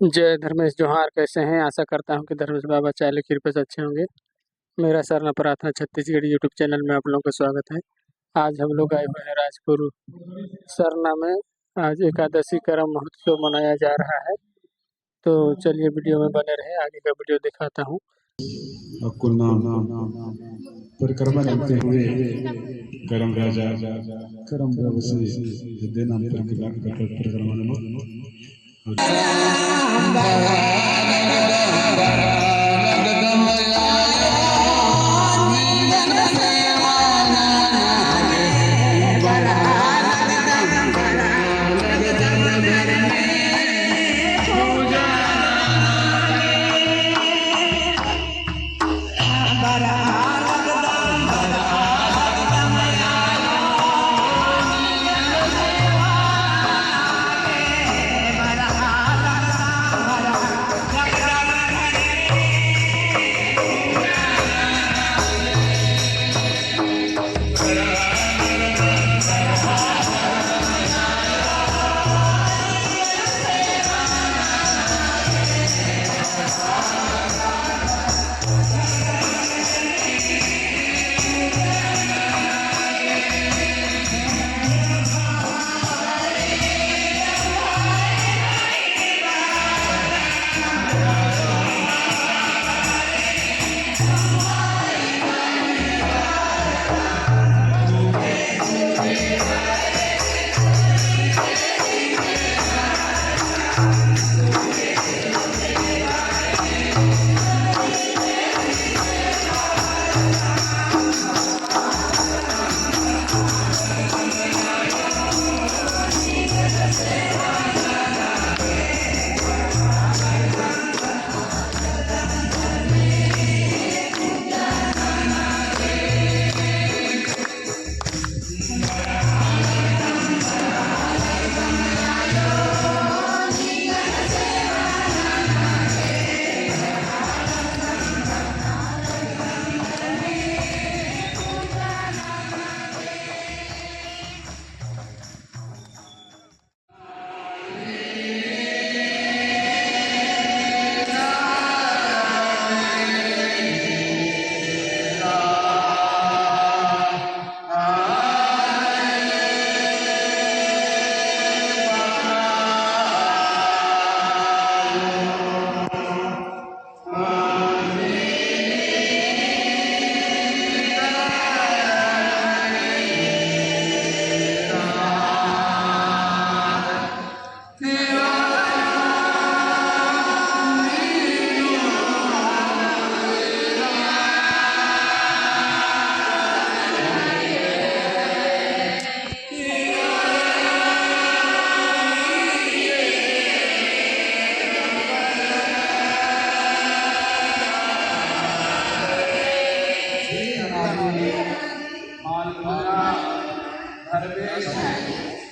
जय धर्मेश जोहार। कैसे हैं? आशा करता हूं कि धर्मेश बाबा चाले की कृपा से अच्छे होंगे। मेरा सरना प्रार्थना छत्तीसगढ़ यूट्यूब चैनल में आप लोगों का स्वागत है। आज हम लोग आए हुए हैं राजपुर सरना में। आज एकादशी करम महोत्सव मनाया जा रहा है, तो चलिए वीडियो में बने रहे, आगे का वीडियो दिखाता हूँ। परिक्रमा करते हुए करम राजा करम नाम परिक्रमा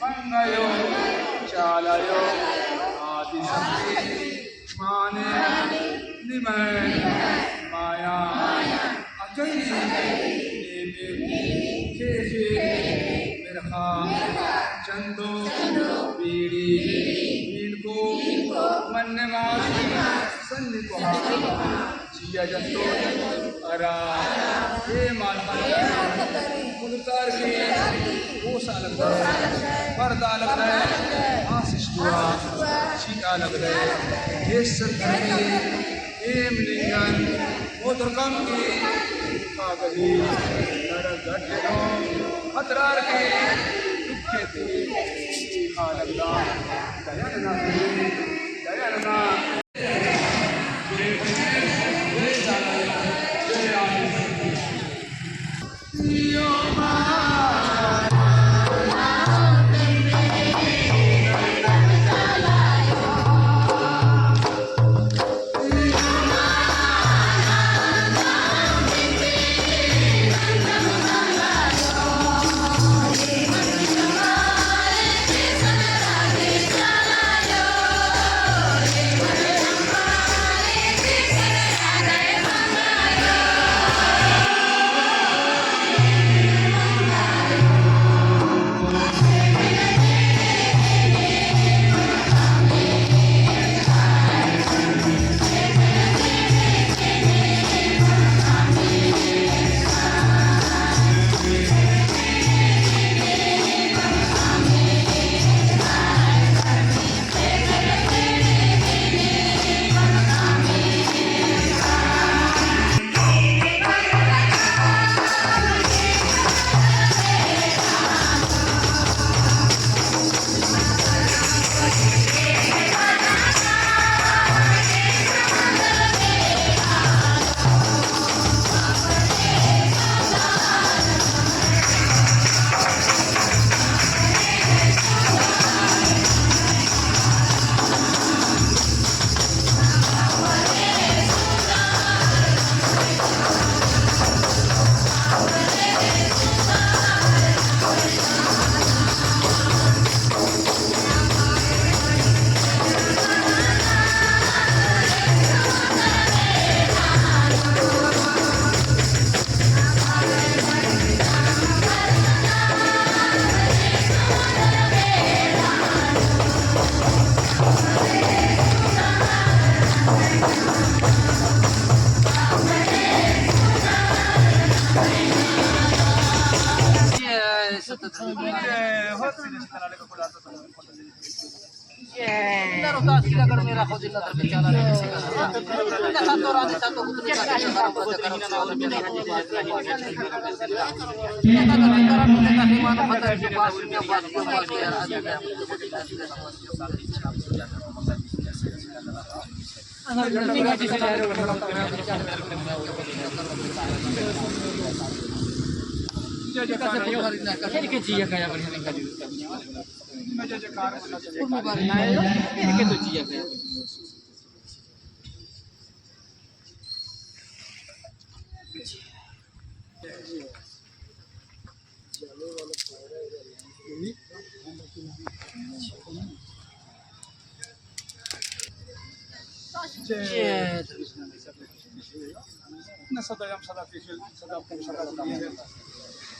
मंगयो चालयो आदिशक्ति माने निमय माया अचई देवी मिर्खा चंदो बीड़ी मीनको मन्नवास सन्निपहा जिया जंतो अरा ये मालपा मुल्तार की ओसा लग रहा है, पर्दा लग रहा है, आशीष दुआ सीता लग रहा है। ये सरकारी एम लिंगन वो दुर्गम की कागजी नर गठनो हतरार के दुखे थी हालंदा दयालना दयालना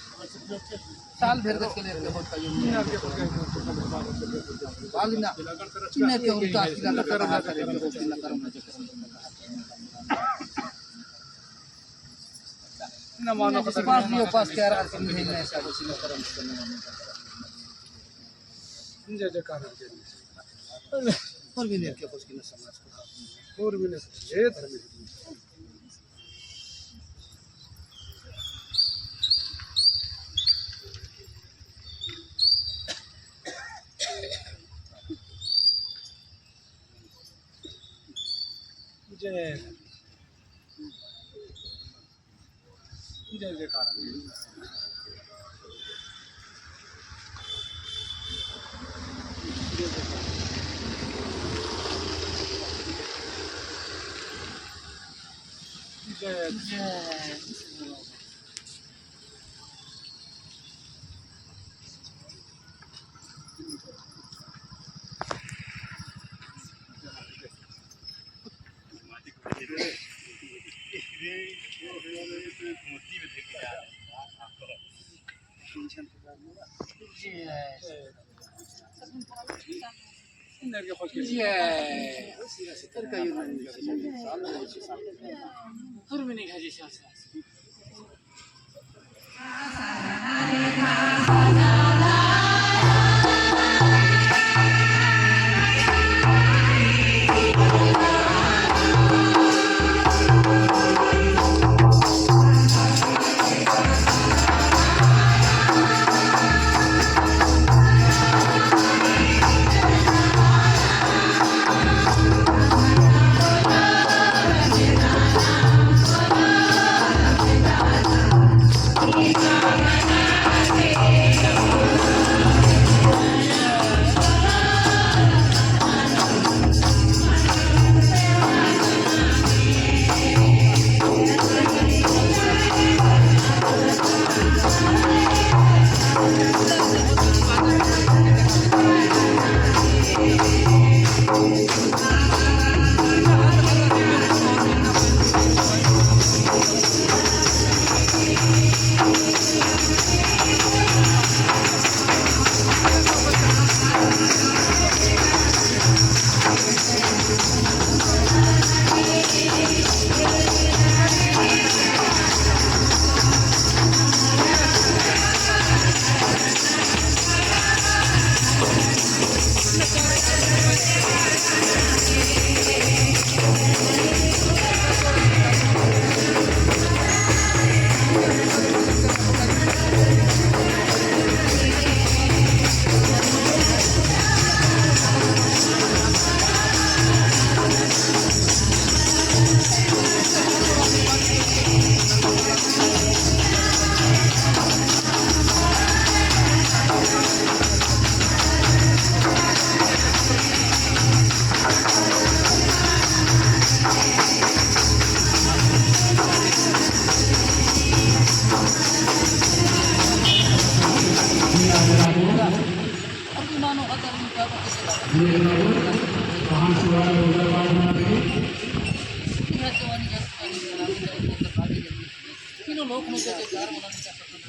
साल भर के लिए होत का बालिना चिन्ह के उल्टा सीधा कर ना करे ना करम न मानो का पास के यार अर्थ नहीं है ऐसा कुछ न करम जय जयकार और भी नहीं के कुछ की न समाज को और भी नहीं जय धर्म जय जय जयकार जय जय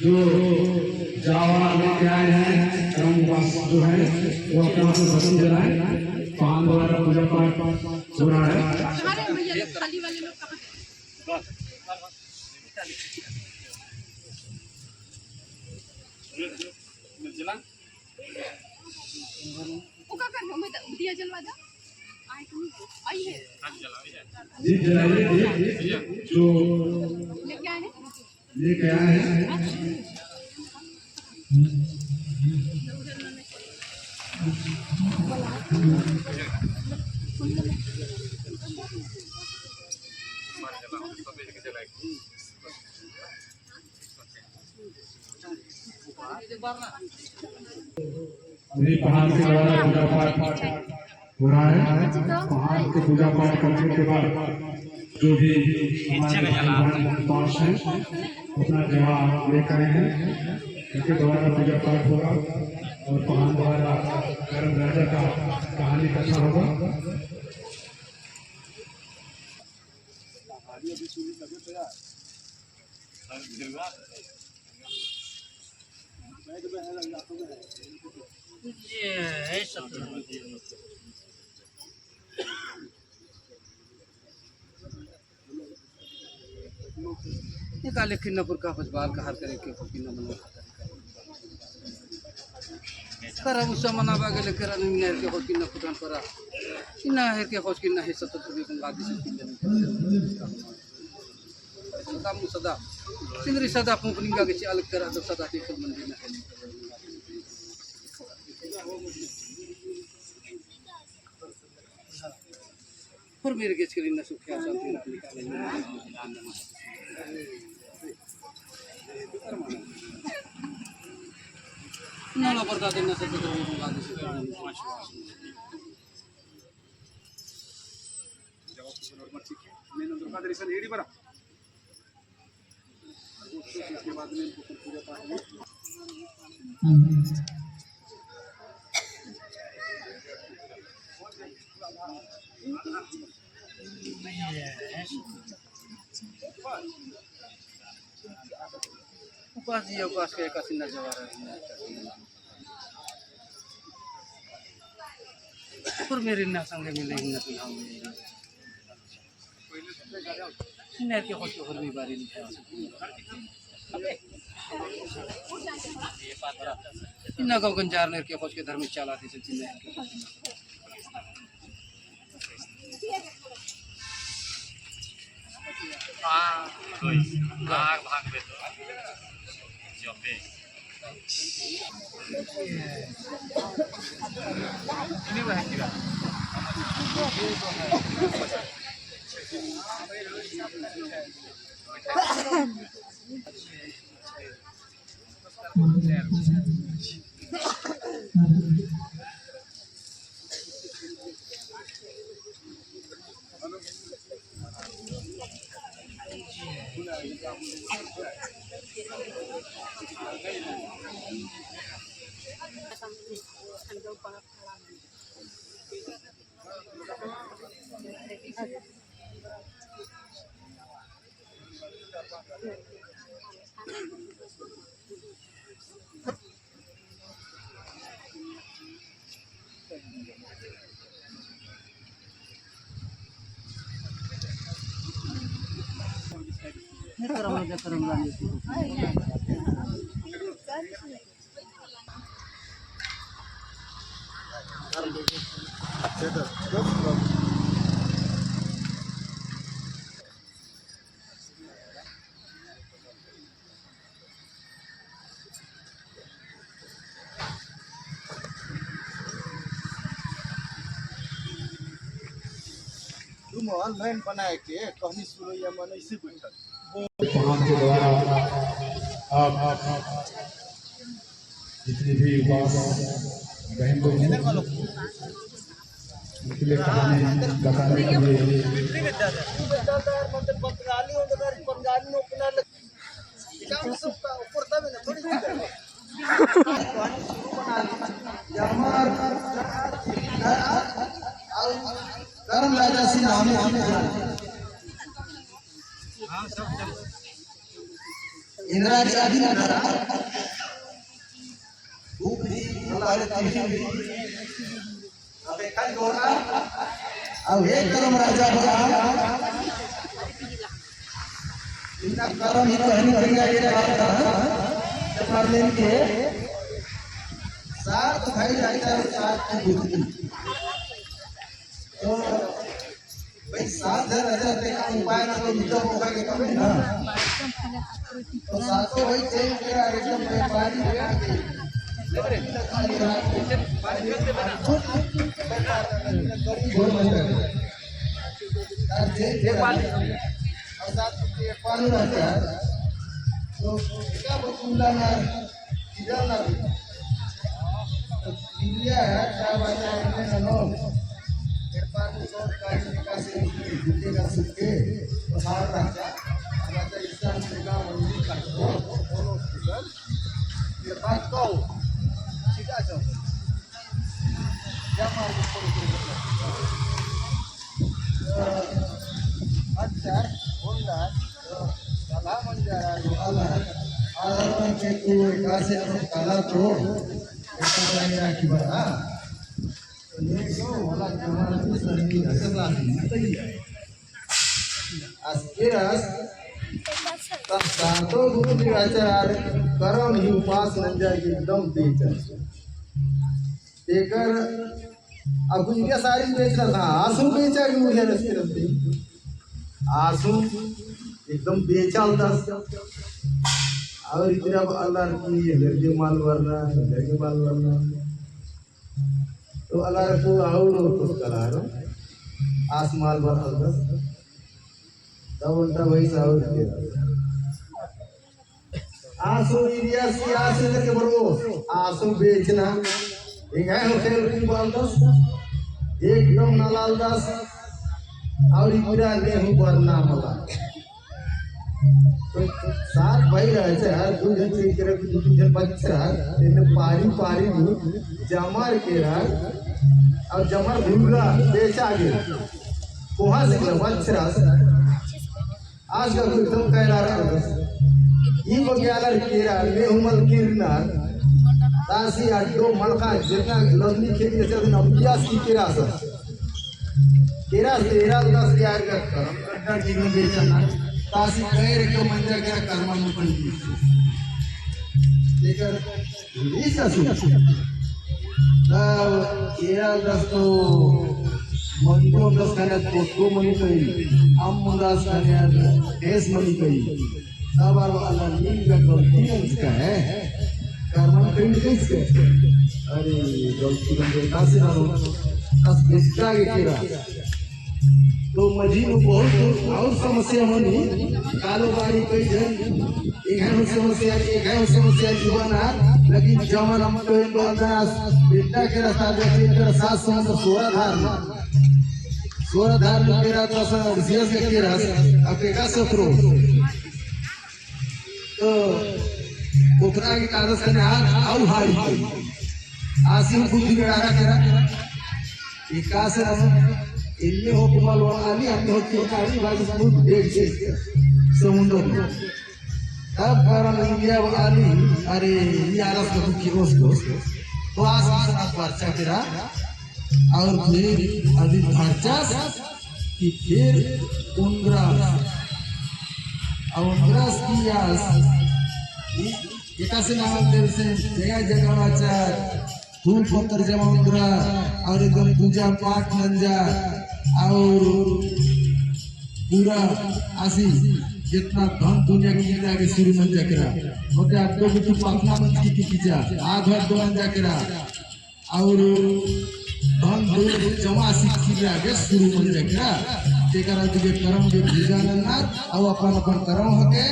जो जावा लेके आए हैं कर्मवास जो है वो अपना से भस्म जलाए पान द्वारा पूजा पाठ हो रहा है। खाली वाले लोग कहाँ वो क्या कर रहे हो? मैं दिया जलवा दो। आए तुम आई है दीप जलाइए जो लेके आए हैं। लेके आए हैं। अभी पहाड़ के द्वारा पूजा पाठ हो रहा है। पहाड़ के पूजा पाठ करने के बाद जो भी हमारे पास है अपना जवाब लेकर हैं, उनके द्वारा पूजा पाठ होगा और पहाड़ द्वारा धर्म राजा का कहानी कथा होगा। निकाले किन्नपुर का फजबाल का हर करे के किन्ना मना करा उस मना बागे लेकर नहर के खोज किन्ना पुरान परा किन्ना है के खोज किन्ना है सत्तर रुपये का लादी से सदा मु सदा सिंगरी सदा पुंगलिंगा के अलग करा तो सदा के खुद मंदिर में पर मेरे के स्क्रीन न सुखिया शांति ना निकाले ना ना पड़ता दिन से तो लादी से నేను దుర్గాదర్శన ఏడి బరా उसके बाद में पूजा पाठ उपास जी उपास के कसिना जवार पर मेरे ना संगे मिले ही ना पिलाओ नहर के खोज और भी बारी नहीं इन्ना गाँव गंजार नहर के खोज के धर्म चला दी सकती नहर के भाग भाग में तो जॉबे ini bah kira करम लाने ऑनलाइन बनाए के कहनी सुनो या मन इसी बैठल पहाड़ के द्वारा आप जितने भी उपास बहन लोग हैं उनके लिए कहानी बताने के लिए धर्म राजा सिंह इंदिरा जी आदि ना अब एक करम राजा बगा इनका करम ही कहनी भंगा ये पार्लियामेंट के साथ भाई जाता है साथ की बुद्धि तो भाई साथ जन रहते का उपाय ना तो मित्र होगा के कभी ना तो साथों भाई चेंज किया एकदम व्यापारी और साथ में पानी रहता है तो क्या बतूला ना इधर ना इंडिया है क्या बात है ना नो पानी सौ का से जुटे का सुके तो हार रहता हमारा इंसान का मंदिर का दोनों किधर ये बात को सीधा जाओ क्या मार अच्छा होंडा कला मंजर आधार के कोई कासे कला तो ऐसा नहीं कि बड़ा तो ये जो वाला जमाना में सही असला नहीं है अस्किरास तब सातो गुरु आचार करम ही उपास नंजा एकदम बेचर देकर अब ये सारी बेचना था आंसू बेचा कि मुझे रस्ते रस्ते आंसू एकदम बेचाल दस और इतना अल्लाह की घर के माल वरना तो अल्लाह को और कुछ करा रहा आसमाल भर दस तब उल्टा वही साउथ के आंसू इंडिया से आंसू लेके बढ़ो आंसू बेचना एक है होटल की बाल दस एकदम नलाल दस और पूरा गेहूं भरना मला तो सात भाई रहे हैं दो जन से करे दो जन बच्चा इन्हें पारी जमर के रहा और जमर भूला बेचा गया कोहा से बच्चा आज का कोई एकदम कह रहा है ये बग्यालर केरा ले उमल किरना तासी आटो मलका जितना लवली खेती से दिन अभ्यास की केरा से तेरा 10 यार का करम कट्टा की में बेचना तासी गैर के मंजर के कर्म में पड़ी लेकर इस असु केरा 10 तो मंजो 10 खाने तो मनी कही हम मुंदास खाने ऐस मनी कही तब अल्लाह नील का गलती का है कर्म कैसे अरे गलती बंदे कासे ना बस बेचता के केरा तो मजी में बहुत और समस्या होनी कारोबारी कई जन एक है समस्या जीवन है लेकिन जमन हम तो इन बेटा के रास्ता देखिए कर 7 समुद्र 16 धार में केरा तो सीएस के केरा अकेका सफरो तो उतना की कागज करने और हारी आसिम बुद्धि में आरा करा विकास इनमें हो कुमार वाली हमने हो किकारी वाली बहुत देख से समुद्र में तब कारण इंडिया वाली अरे ये आरस का दुखी रोज तो आस पर्चा करा और फिर अभी पर्चा कि फिर 15 की एका से नाम देव से जया जगवाचार फूल पत्थर जमा और एकदम पूजा पाठ नंजा और पूरा आसी जितना धन दुनिया की जितना के शुरू मंजा करा होते आपको भी तो पटना मंच की कीजा आधा दो मंजा करा और धन दुनिया जमा सीखी आगे शुरू मंजा करा तेकरा के कर्म जो भीजानंद और अपन कर्म होके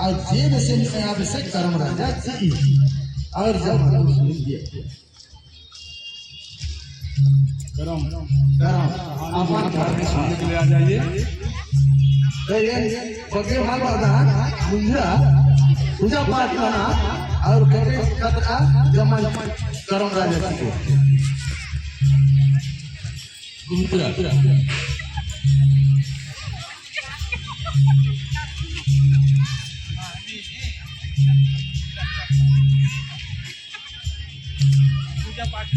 और जे से आप से कर्म राजा चाहिए और जब कर्म अपन घर के लिए आ जाइए तो ये बगे मालवादा मुंजा पूजा पाठ करना और करे खतरा जमन कर्म राजा चाहिए गुंतरा पूजा पाठ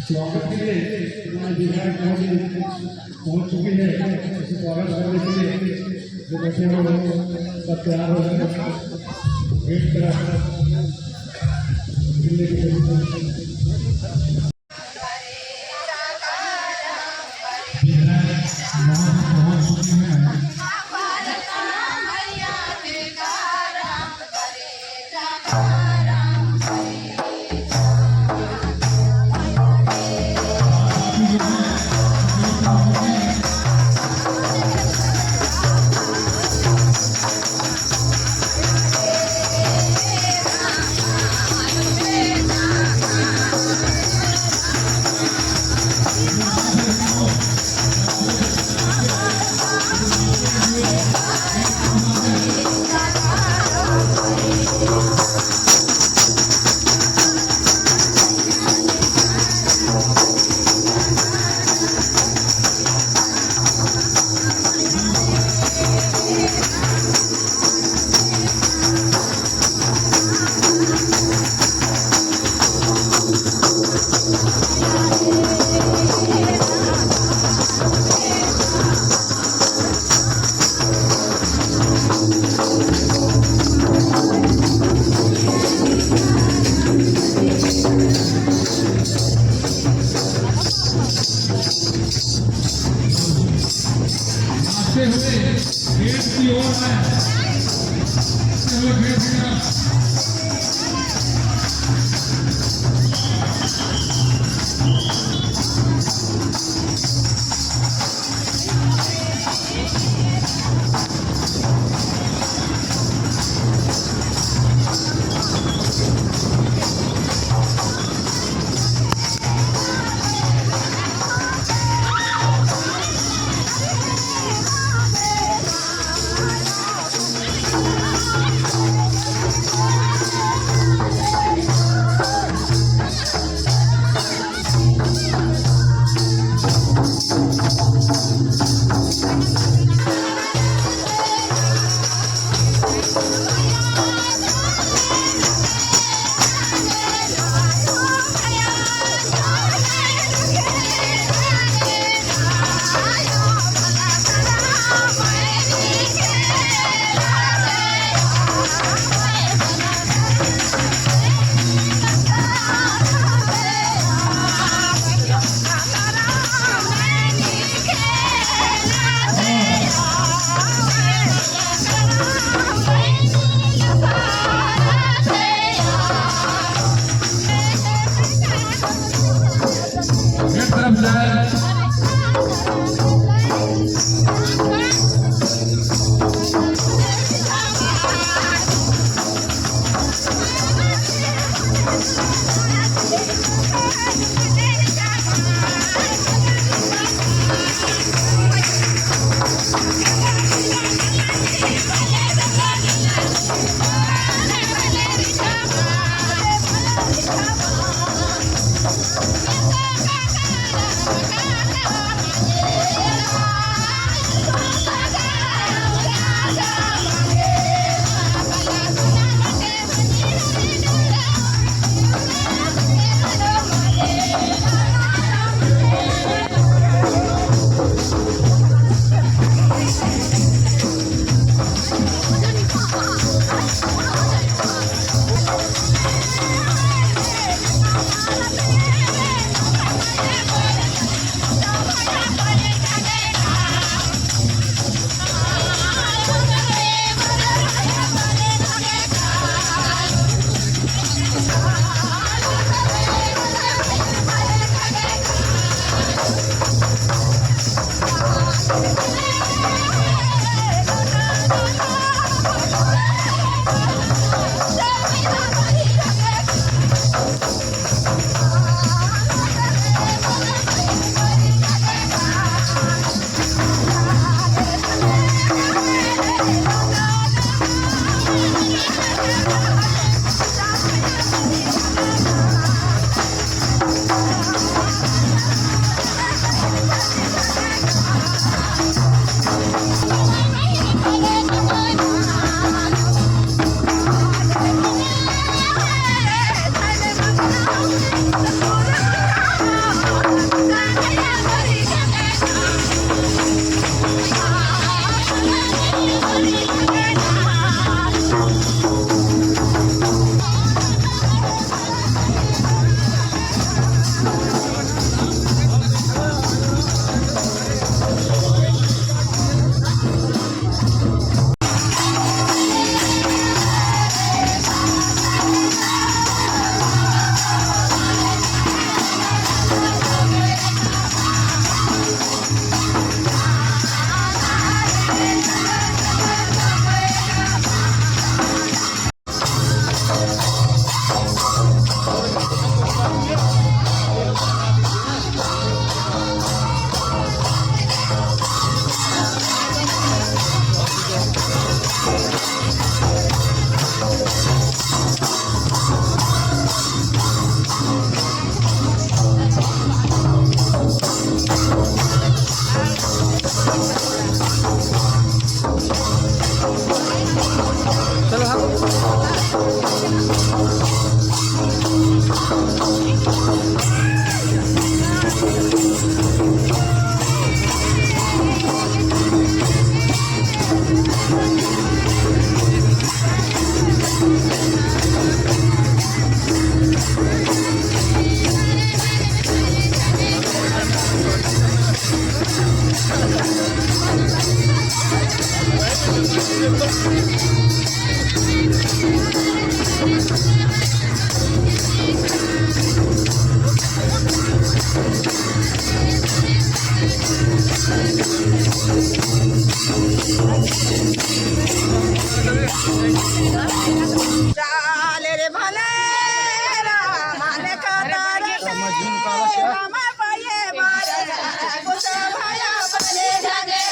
स्वागत के लिए हमारे विधायक महोदय पहुंच चुकी है। इसे स्वागत करने के लिए जो बैठे हुए सब तैयार हो गए। वेट करा गेट की ओर है। चाले रे भले रामान कतार राम पाये मारे कुछ भया बने धने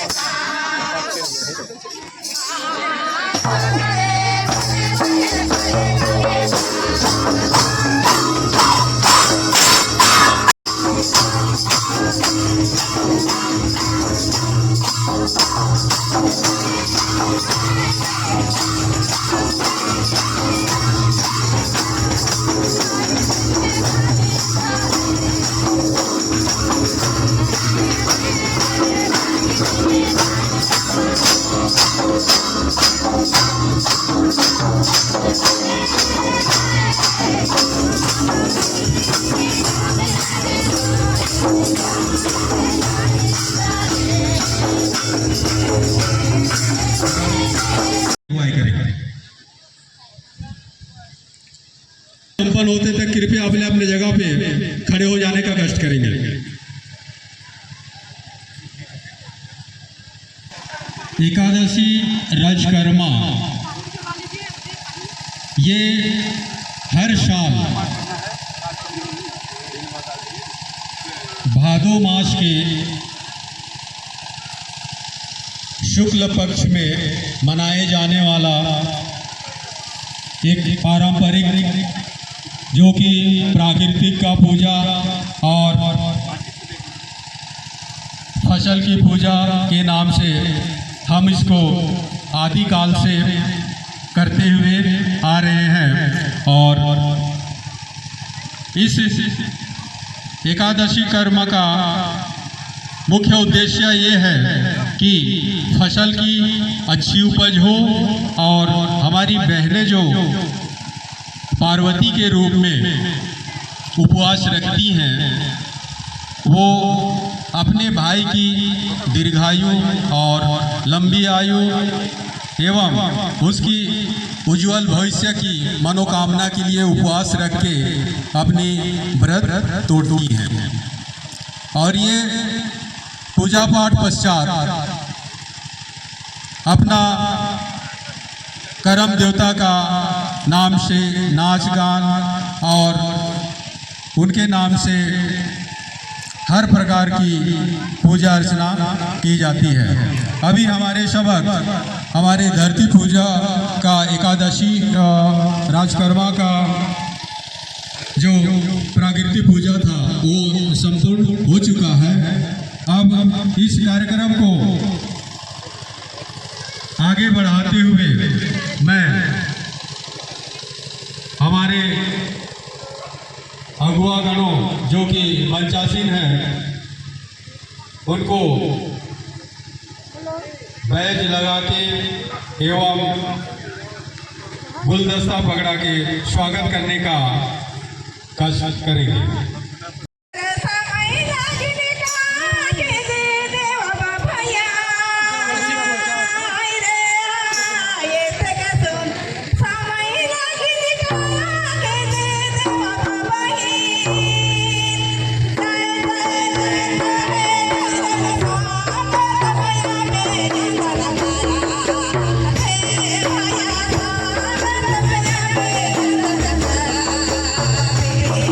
संपन्न होते तक कृपया अपने अपने जगह पे खड़े हो जाने का कष्ट करेंगे। एकादशी राजकर्मा ये हर साल भादो मास के शुक्ल पक्ष में मनाए जाने वाला एक पारंपरिक जो कि प्राकृतिक का पूजा और फसल की पूजा के नाम से हम इसको आदिकाल से करते हुए आ रहे हैं। और इस एकादशी कर्म का मुख्य उद्देश्य ये है कि फसल की अच्छी उपज हो और हमारी बहनें जो पार्वती के रूप में उपवास रखती हैं वो अपने भाई की दीर्घायु और लंबी आयु एवं उसकी उज्जवल भविष्य की मनोकामना के लिए उपवास रख के अपनी व्रत तोड़ती हैं। और ये पूजा पाठ पश्चात अपना करम देवता का नाम से नाच गान और उनके नाम से हर प्रकार की पूजा अर्चना की जाती है। अभी हमारे सबक हमारे धरती पूजा का एकादशी राजकर्मा का जो प्राकृतिक पूजा था वो संपूर्ण हो चुका है। अब इस कार्यक्रम को आगे बढ़ाते हुए मैं हमारे अगुआ गणों जो कि मंचासीन हैं उनको बैज लगा के एवं गुलदस्ता पकड़ा के स्वागत करने का कष्ट करेंगे।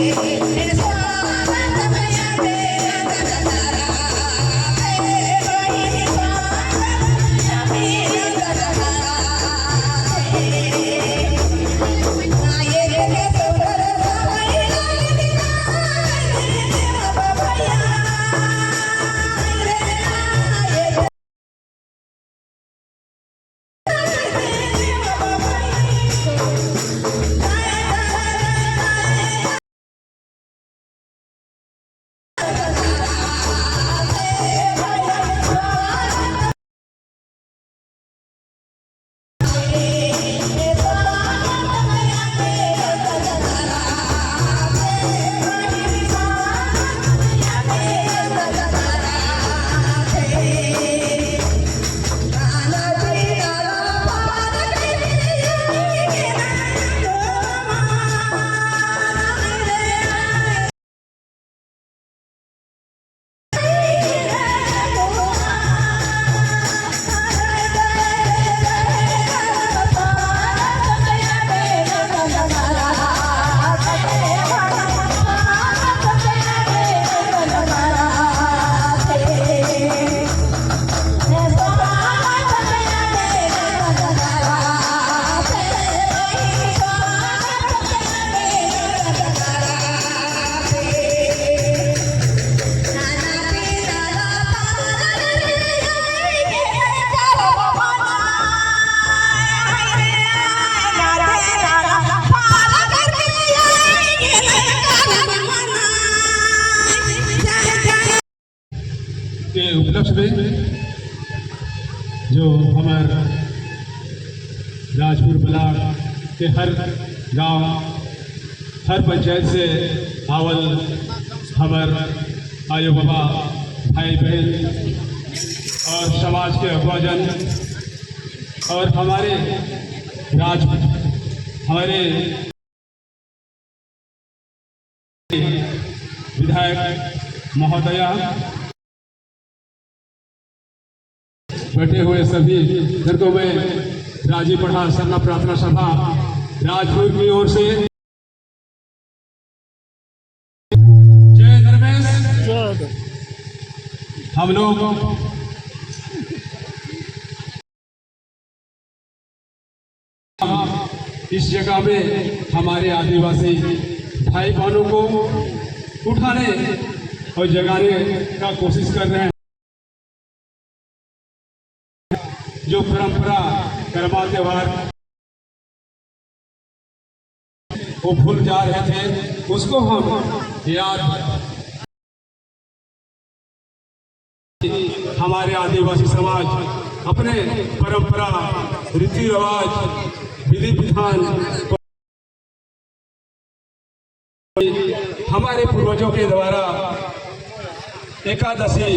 It is पक्ष में जो हमारे राजपुर ब्लॉक के हर गांव, हर पंचायत से आवल हमार आयो बाबा, भाई बहन और समाज के अगुवाजन और हमारे विधायक महोदया, बैठे हुए सभी दर्दों में राजीव पठान सरना प्रार्थना सभा राजपुर की ओर से जय धर्मेश। हम लोग इस जगह में हमारे आदिवासी भाई बहनों को उठाने और जगाने का कोशिश कर रहे हैं। जो परंपरा कर्मा त्योहार वो भूल जा रहे थे, उसको हम याद, हमारे आदिवासी समाज अपने परंपरा, रीति रिवाज, विधि विधान हमारे पूर्वजों के द्वारा एकादशी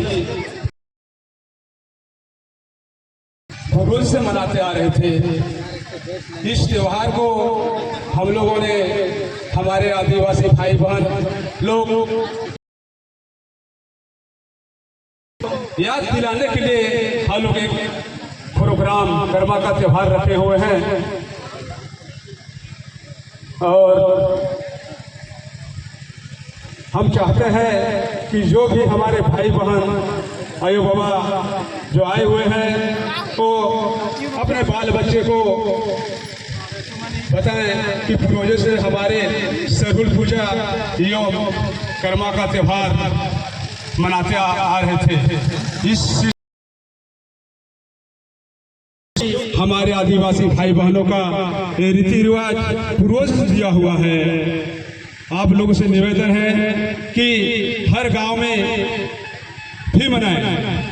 भूगोल से मनाते आ रहे थे। इस त्योहार को हम लोगों ने, हमारे आदिवासी भाई बहन लोग याद दिलाने के लिए हम लोग एक प्रोग्राम कर्मा का त्योहार रखे हुए हैं। और हम चाहते हैं कि जो भी हमारे भाई बहन आयो बाबा जो आए हुए हैं वो अपने बाल बच्चे को बताएं कि पूर्वजों से हमारे सरहुल पूजा एवं कर्मा का त्योहार मनाते आ रहे थे। इस हमारे आदिवासी भाई बहनों का ये रीति रिवाज पूर्वज दिया हुआ है। आप लोगों से निवेदन है कि हर गांव में भी मनाएं।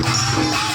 रे